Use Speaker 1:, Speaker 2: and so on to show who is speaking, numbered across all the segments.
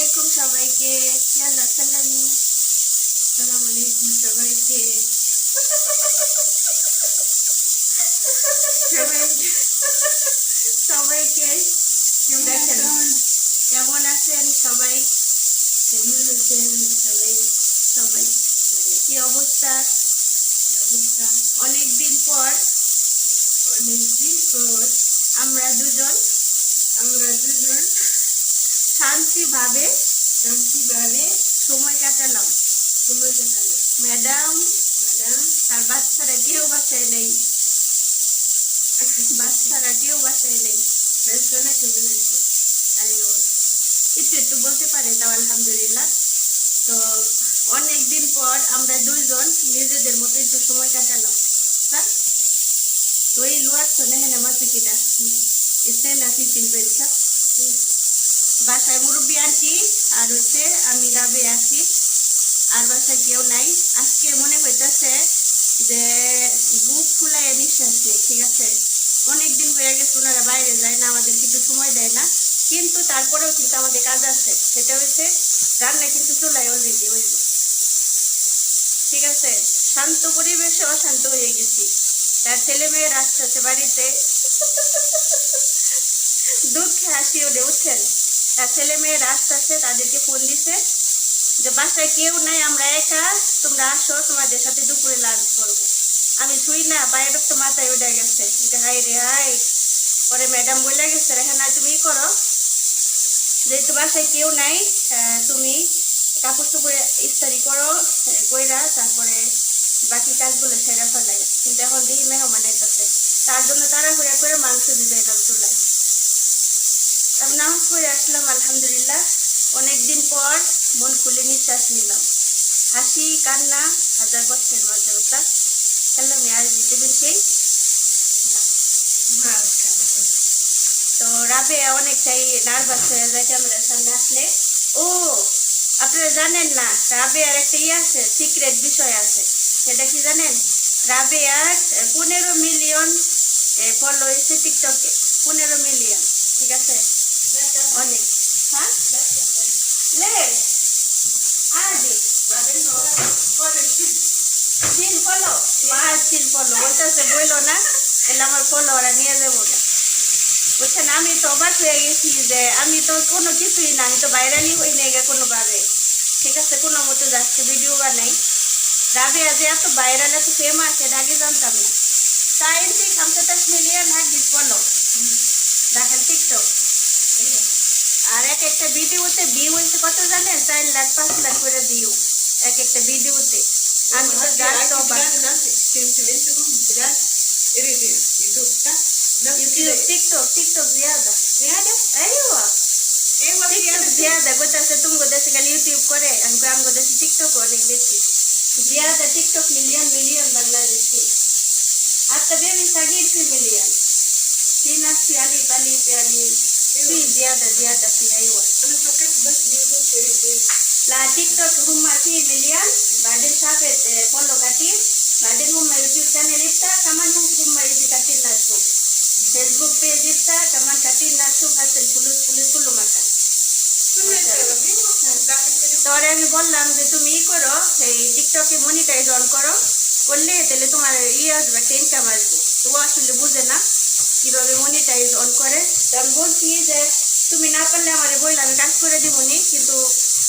Speaker 1: আলাইকুম সবাইকে। ইয়াল্লা সালামি।
Speaker 2: আসসালামু আলাইকুম সবাইকে।
Speaker 1: সবাইকে সবাইকে
Speaker 2: কেমন
Speaker 1: দেখেন
Speaker 2: আছেন?
Speaker 1: কেমন আছেন সবাই?
Speaker 2: কেমন আছেন সবাই?
Speaker 1: সবাই কি অবস্থা?
Speaker 2: অবস্থা
Speaker 1: অনেকদিন পর
Speaker 2: অনেকদিন পর
Speaker 1: আমরা দুজন শান্তিভাবে
Speaker 2: শান্তিভাবে
Speaker 1: সময় কাটালাম।
Speaker 2: সময় কাটালাম।
Speaker 1: ম্যাডাম
Speaker 2: ম্যাডাম
Speaker 1: তার বাচ্চারা কেউ বাসায় নেই, বাচ্চারা কেউ বাসায় নেই।
Speaker 2: রেস্টুরেন্টে কেমন আছে?
Speaker 1: আইও, একটু একটু বলতে পারে তাও আলহামদুলিল্লাহ। তো অনেকদিন পর আমরা দুইজন নিজেদের মতো একটু সময় কাটালাম। তো এই লোয়ার তো নেহে না মাতুকিটা ইসে না ফিফিন পেয়েছা বাসায় মুরব্বী আনছি আর হচ্ছে আমি রাবে আছি, আর বাসায় কেউ নাই। আজকে মনে হইতেছে যে বুক ফুলাইয়া নিঃশ্বাস নেই, ঠিক আছে। অনেকদিন হয়ে গেছে ওনারা বাইরে যায় না, আমাদের কিছু সময় দেয় না, কিন্তু তারপরেও কিন্তু আমাদের কাজ আছে। সেটা হচ্ছে রান্না কিন্তু চুলায় অলরেডি হইল, ঠিক আছে। শান্ত পরিবেশে অশান্ত হয়ে গেছি। তার ছেলে মেয়ের আসতেছে বাড়িতে, দুঃখে হাসি ওঠে, উঠছেন। তার ছেলে মেয়ের আসতেছে, তাদেরকে ফোন দিছে যে বাসায় কেউ নাই, আমরা একা, তোমরা আসো, তোমাদের সাথে দুপুরে লাঞ্চ করবো। আমি শুই না, বাইরের তো মাথায় উঠে গেছে, হাই রে হাই। পরে ম্যাডাম বলে গেছে রেহানা তুমি করো, যেহেতু বাসায় কেউ নাই, তুমি কাপড় চোপড়ে ইস্তারি করো, কইরা তারপরে বাকি কাজগুলো সেরা ফেলাই। কিন্তু এখন দেখি মেহমান আইতাছে, তার জন্য তাড়াহুড়া করে মাংস দিলাম চুলায়। আমি নামাজ পড়ে আসলাম আলহামদুলিল্লাহ। অনেকদিন পর মন খুলে নিঃশ্বাস নিলাম। হাসি কান্না হাজার কষ্টের মাঝে ওটা খেললাম আর দিতে বেশি। তো রাবে অনেকটাই নার্ভাস হয়ে যায় ক্যামেরার সামনে আসলে। ও আপনারা জানেন না, রাবে আর একটা ইয়ে আছে, সিক্রেট বিষয় আছে। সেটা কি জানেন? রাবে আর 15 মিলিয়ন ফলো হয়েছে টিকটকে, 15 মিলিয়ন, ঠিক আছে। অনেক, হ্যাঁ লে আদি চিন ফলো চিন ফলো বলতেছে, বইলো না এলে আমার ফলো ওরা নিয়ে যাবো না, বুঝছেন। আমি তো অবাক হয়ে গেছি যে আমি তো কোনো কিছুই না, আমি তো ভাইরালই হই নাই কোনোভাবে, ঠিক আছে। কোনো মতো যাচ্ছে ভিডিও বানাই। রাবিয়া যে এত ভাইরাল এত ফেমাস এটা আগে জানতাম না। 65 মিলিয়ন হার্ডিস ফলো দেখেন টিকটক। আর এক একটা ভিডিওতে ভিউ হয়েছে কত জানেন? 4 লাখ 5 লাখ করে ভিউ এক একটা ভিডিওতে। আমি তো জানতো YouTube TikTok TikTok ज्यादा अय्यो TikTok ज्यादा बतासे तुमको देसे खाली YouTube करे हमको देसे TikTok অনেক বেশি ज्यादा TikTok मिलियन मिलियन बांग्लादेशी आता बेबी सागी 3 मिलियन सीना सियाली पाली प्याली सी ज्यादा सी अय्यो
Speaker 2: أنا فكرت بس بيوتيوب شريك
Speaker 1: ला TikTok हुम्मा 3 मिलियन बाden साफे follow katir baden humma YouTube channel ipta kaman humma YouTube katir nasu Facebook page ipta kaman katir nasu hasil police কুল্লু মাখান। তোরে আমি বললাম যে তুমি ই করো, এই টিকটকে মনিটাইজ অন করো, করলে তাহলে তোমার আসবে, একটা ইনকাম আসবে। তো ও আসলে বুঝে না কিভাবে মনিটাইজ অন করে। তো আমি বলছি যে তুমি না পারলে আমার বললে আমি কাজ করে দিবনি, কিন্তু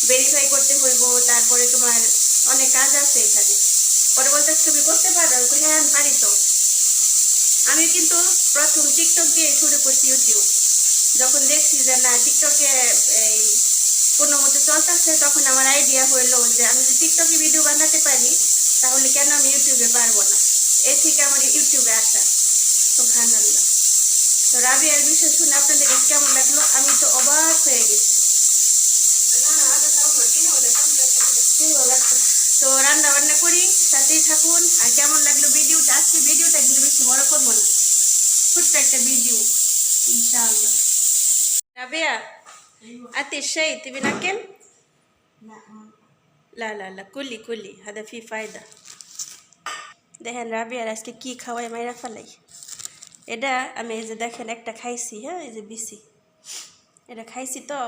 Speaker 1: ভেরিফাই করতে হইব, তারপরে তোমার অনেক কাজ আছে এখানে। পরে বলতে তুমি করতে পারো, হ্যাঁ আমি পারি। তো আমি কিন্তু প্রথম টিকটক দিয়ে শুরু করছি ইউটিউব। যখন দেখছি যে না টিকটকে এই কোনো মতো চলতেছে, তখন আমার আইডিয়া হইলো যে আমি যদি টিকটকে ভিডিও বানাতে পারি তাহলে কেন আমি ইউটিউবে পারবো না। এ থেকে আমার ইউটিউবে আসা। সুবহানাল্লাহ। তো রাবিয়ার বিষয় শুনে আপনাদের কাছে কেমন লাগলো? আমি তো অবাক হয়ে গেছি। তো রান্না বান্না করি, সাথেই থাকুন। আর কেমন লাগলো ভিডিওটা? আজকে ভিডিওটা কিন্তু বেশি বড় করবো না, ছোট্ট একটা ভিডিও ইনশাআল্লাহ। রাবিয়া أنت الشاي تبي ناكل؟ لا كلي كلي هذا فيه فايدة. দেখেন রাবিয়ার আজকে কি খাওয়াই মাইরা ফেলাই। এটা আমি এই যে দেখেন একটা খাইছি, হ্যাঁ এই যে বিসি এটা খাইছি। তো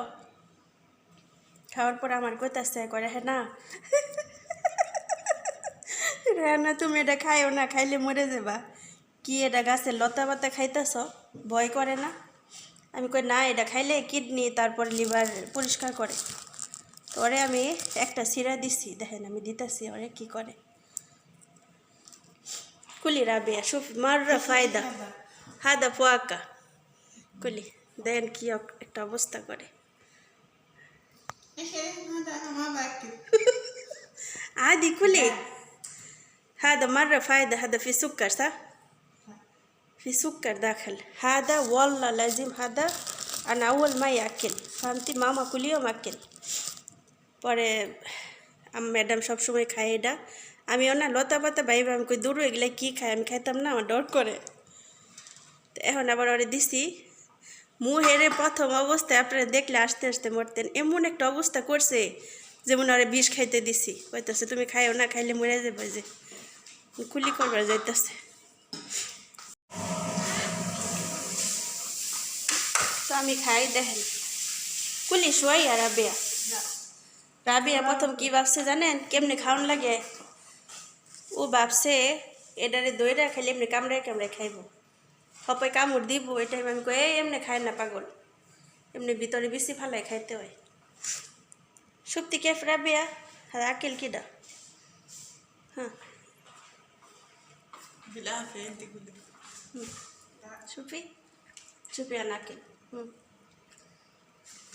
Speaker 1: খাওয়ার পর আমার কইতাছে করে হ্যাঁ না হ্যাঁ না তুমি এটা খাইও না, খাইলে মরে যাবা। কি এটা গাছের লতা পাতা খাইতেছ, ভয় করে না? আমি কই না, এটা খাইলে কিডনি তারপর লিভার পরিষ্কার করে। তো ওরে আমি একটা সিরা দিছি, দেখেন আমি দিতেছি ওরে কি করে। কুলি রাবিয়া شوفي مرة فايدة هذا فواكه কুলি দেন কি একটা অবস্থা করে।
Speaker 2: ايش هذا انا ما باكل.
Speaker 1: عادي كلي. هذا مرة فايدة، هذا في سكر صح؟ في سكر داخل هذا والله لازم هذا. أنا أول ما يأكل فهمتي ماما كل يوم أكل পরে ম্যাডাম সবসময় খায় এটা। আমিও না লতা পাতা ভাইবা আমি কই দূর এগুলো কী খাই, আমি খাইতাম না, আমার ডর করে। তো এখন আবার ওরে দিছি মুহেরে প্রথম অবস্থায় আপনারা দেখলে আসতে আসতে মরতেন, এমন একটা অবস্থা করছে যেমন ওরে বিষ খাইতে দিছি। কইতেছে তুমি খাইও না, খাইলে মরে যাবে, যে কুলি করবার যাইতেছে। তো আমি খাই, দেখেন কুলি শোয়াই আর রাবিয়া। রাবিয়া প্রথম কি ভাবছে জানেন কেমনে খাওয়ান লাগে? ও ভাবছে এটারে দইরা খাইলে এমনি কামড়ায় কামড়ায় খাইব, হপাই কামড় দিব। এটা আমি কই এমনি খায় না পাগল, এমনি ভিতরে বেশি ফালাই খাইতে হয়। شفتي كيف رابية؟ هذا أكل كده. ها
Speaker 2: بالعافيه انت قولي.
Speaker 1: شوفي شوفي أنا أكل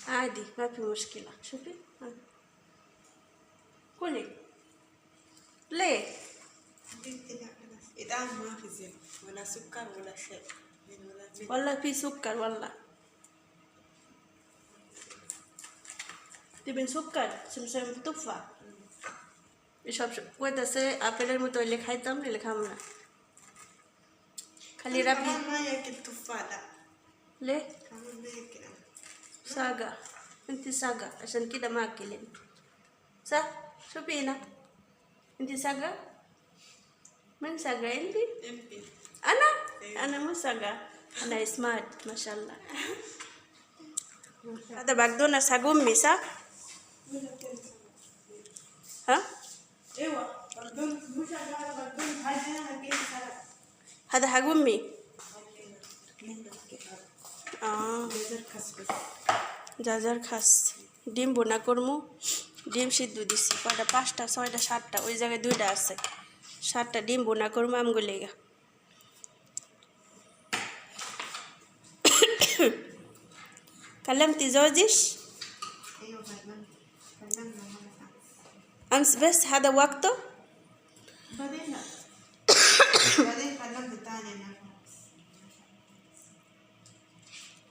Speaker 1: عادي ما في مشكلة. شوفي كلي ليه؟
Speaker 2: بنتي لا خلاص الان ما في زيت ولا سكر ولا شيء ولا زيت.
Speaker 1: والله في سكر والله. দিবেন সুক্কার সেম তুফা এসব কইতাছে আপেলের মতো হইলে খাইতাম, নিলে খাম না। খালি রাবি
Speaker 2: كمان ما ياكل تفاح لا
Speaker 1: ليه؟
Speaker 2: كمان ما ياكل.
Speaker 1: ساقة انت ساقة عشان كده ما اكلين صح؟ شو بينا؟ انت ساقة؟ من ساقة انت؟
Speaker 2: انت
Speaker 1: انا مو ساقة، انا سمارت ما شاء الله. هذا بقدونس حق امي صح؟ ها؟
Speaker 2: ايوه بقدونس مش هذا بقدونس هذا انا كيف سلطه.
Speaker 1: هذا حق امي. যার খাস ডিম বোনা করমু, ডিম সিদ্ধ দিছি কয়টা 5টা 6টা 7টা, ওই জায়গায় 2টা আছে, 7টা ডিম বোনা করমু আমগুলো লেগা। كلمتي زوجش
Speaker 2: ايوه كلمنا مره
Speaker 1: امس بس هذا وقته.
Speaker 2: بعدين لا بعدين كلمت تاني انا.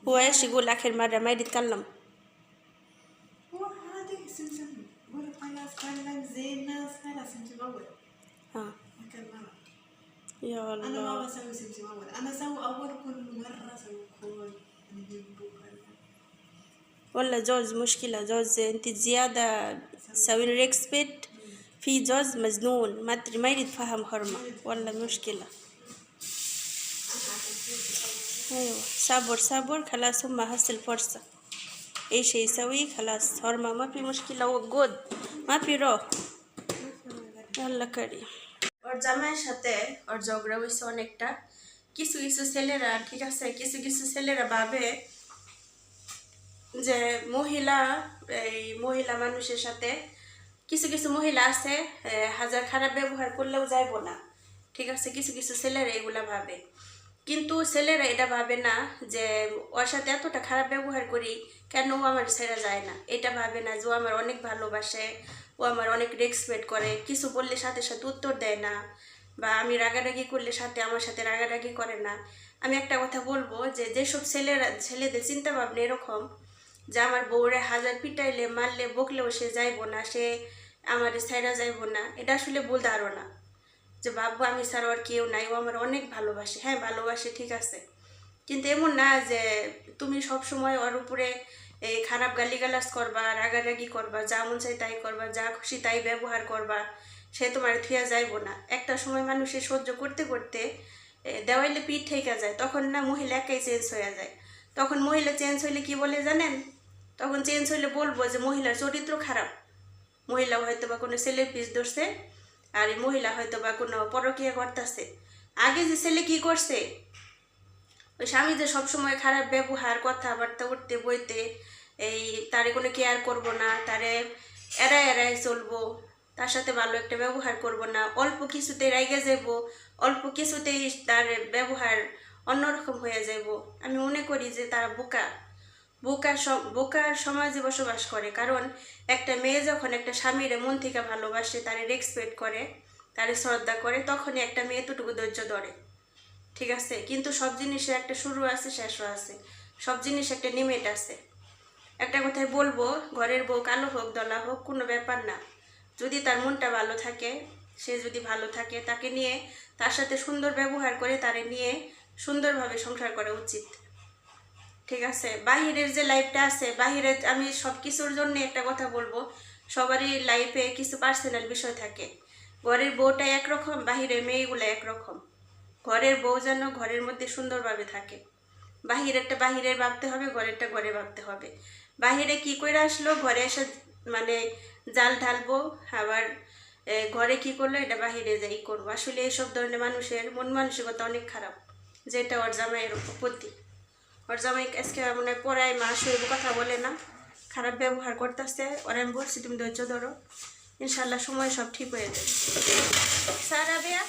Speaker 1: هو ايش يقول اخر مره ما يتكلم؟
Speaker 2: هو هذا سمسم قول خلاص كلم زي الناس خلاص سمسم اول.
Speaker 1: ها
Speaker 2: لكن مرة
Speaker 1: يا
Speaker 2: انا ما
Speaker 1: الله
Speaker 2: بسوي سمسم اول، انا اسوي اول كل مره اسوي كل نجيب بكره.
Speaker 1: والله جوز مشكلة، جوز انت زيادة تسوين ريكسبيت، في جوز مجنون ما ادري ما يتفهم حرمة، والله مشكلة. ايوه صبر صبر خلاص هم هسه الفرصة ايش يسوي خلاص حرمة ما في مشكلة وجود ما في روح. يلا كريم ওর জামাইয়ের সাথে ওর ঝগড়া হয়েছে অনেকটা। কিছু কিছু ছেলেরা ঠিক আছে, কিছু কিছু ছেলেরা ভাবে যে মহিলা মানুষের সাথে কিছু কিছু মহিলা আছে হাজার খারাপ ব্যবহার করলেও যাইব না, ঠিক আছে? কিছু কিছু ছেলেরা এগুলা ভাবে, কিন্তু ছেলেরা এটা ভাবে না যে ওর সাথে এতটা খারাপ ব্যবহার করি কেন ও আমার ছেড়ে যায় না, এটা ভাবে না যে ও আমার অনেক ভালোবাসে, ও আমার অনেক রেসপেক্ট করে, কিছু বললে সাথে সাথে উত্তর দেয় না, বা আমি রাগারাগি করলে আমার সাথে রাগারাগি করে না। আমি একটা কথা বলবো যে যেসব ছেলেদের চিন্তা ভাবনা এরকম যে আমার বউরে হাজার পিটাইলে মারলে বকলেও সে যাইব না, সে আমার ছাইরা যাইব না, এটা আসলে ভুল ধারণা। যে ভাববো আমি ছাড়া আর কেউ নাই, ও আমার অনেক ভালোবাসে, হ্যাঁ ভালোবাসে ঠিক আছে, কিন্তু এমন না যে তুমি সবসময় ওর উপরে এই খারাপ গালিগালাজ করবা, রাগারাগি করবা, যা মন চাই তাই করবা, যা খুশি তাই ব্যবহার করবা, সে তোমার থুয়া যাইব না। একটা সময় মানুষের সহ্য করতে করতে দেওয়াইলে পিঠ ঠেকা যায়, তখন না মহিলা একাই চেঞ্জ হয়ে যায়। তখন মহিলা চেঞ্জ হইলে কি বলে জানেন? তখন চেঞ্জ হইলে বলবো যে মহিলার চরিত্র খারাপ, মহিলা হয়তো বা কোনো ছেলের পিছ ধরছে, আর এই মহিলা হয়তো বা কোনো পরকীয়া করতেছে। আগে যে ছেলে কি করছে, ওই স্বামী যে সবসময় খারাপ ব্যবহার, কথাবার্তা উঠতে বইতে, এই তারে কোনো কেয়ার করব না, তারে এড়ায় এড়ায় চলবো, তার সাথে ভালো একটা ব্যবহার করব না, অল্প কিছুতেই রাইগে যাব, অল্প কিছুতেই তার ব্যবহার অন্যরকম হয়ে যাব, আমি মনে করি যে তারা বোকা। বোকার সমাজে বসবাস করে। কারণ একটা মেয়ে যখন একটা স্বামীর মন থেকে ভালোবাসে, তারে রেসপেক্ট করে, তারে শ্রদ্ধা করে, তখনই একটা মেয়ে এতটুকু ধৈর্য ধরে, ঠিক আছে? কিন্তু সব জিনিসের একটা শুরু আছে, শেষও আছে, সব জিনিস একটা লিমিট আছে। একটা কথাই বলবো, ঘরের বউ কালো হোক দলা হোক কোনো ব্যাপার না, যদি তার মনটা ভালো থাকে, সে যদি ভালো থাকে, তাকে নিয়ে তার সাথে সুন্দর ব্যবহার করে তারে নিয়ে সুন্দরভাবে সংসার করা উচিত, ঠিক আছে? বাহিরের যে লাইফটা আছে, বাহিরে আমি সব কিছুর জন্য একটা কথা বলবো, সবারই লাইফে কিছু পার্সোনাল বিষয় থাকে। ঘরের বউটা একরকম, বাহিরের মেয়েগুলো একরকম। ঘরের বউ যেন ঘরের মধ্যে সুন্দরভাবে থাকে, বাহিরেরটা বাহিরের ভাবতে হবে, ঘরেরটা ঘরে ভাবতে হবে। বাহিরে কি করে আসলো, ঘরে এসে মানে জাল ঢালবো, আবার ঘরে কি করলো এটা বাহিরে যাই করবো। আসলে এইসব ধরনের মানুষের মন মানসিকতা অনেক খারাপ, যেটা ওর জামাইয়ের প্রতি। ওর জামাই আজকে মনে হয় পড়ায় মাস হইব, কথা বলে না, খারাপ ব্যবহার করতেছে। ওরা আমি বলছি তুমি ধৈর্য ধরো, ইনশাল্লাহ সময় সব ঠিক হয়ে যাবে। সারা বেয়া